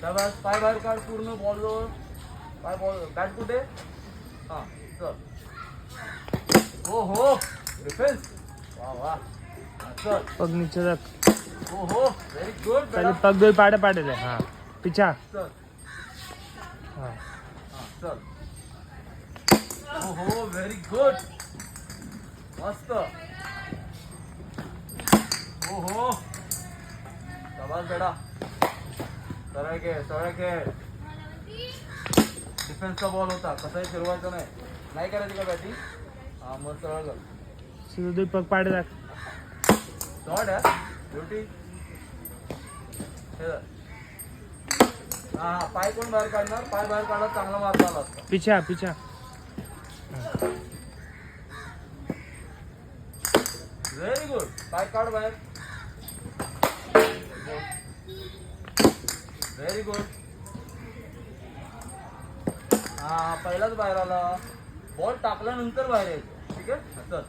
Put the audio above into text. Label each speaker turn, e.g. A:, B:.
A: शाबास. पाय बाहेर काढ पूर्ण बॉल जवळ. पाय बॉल बॅट कुठे? हा चल. हो हो डिफेन्स. वा वा. चल.
B: पग नीचे रख.
A: हो हो व्हेरी गुड
B: पहले
A: बेटा.
B: पग दो पाड़े पाड़े ले. हाँ पीछा.
A: चल.
B: हाँ
A: हा चल. हो हो व्हेरी गुड. मस्त. हो हो शाबास बेटा. सरळ खेळ सरळ खेळ. डिफेन्सचा बॉल होता. कसंही फिरवायचं नाही. नाही करायची का बॅटिंग? हा मग सरळ कर.
B: सीधे दो पग पाड़े रख.
A: शॉट आहे ब्युटी. हा हा पाय कोण बाहेर काढणार? पाय बाहेर काढा चांगला मारता आला असता.
B: पीछा पीछा.
A: Very good. पाय काढ बाहेर. Very good. हा पहिलाच बाहेर आला. बॉल टाकल्यानंतर बाहेर यायचं. ठीक आहे चल.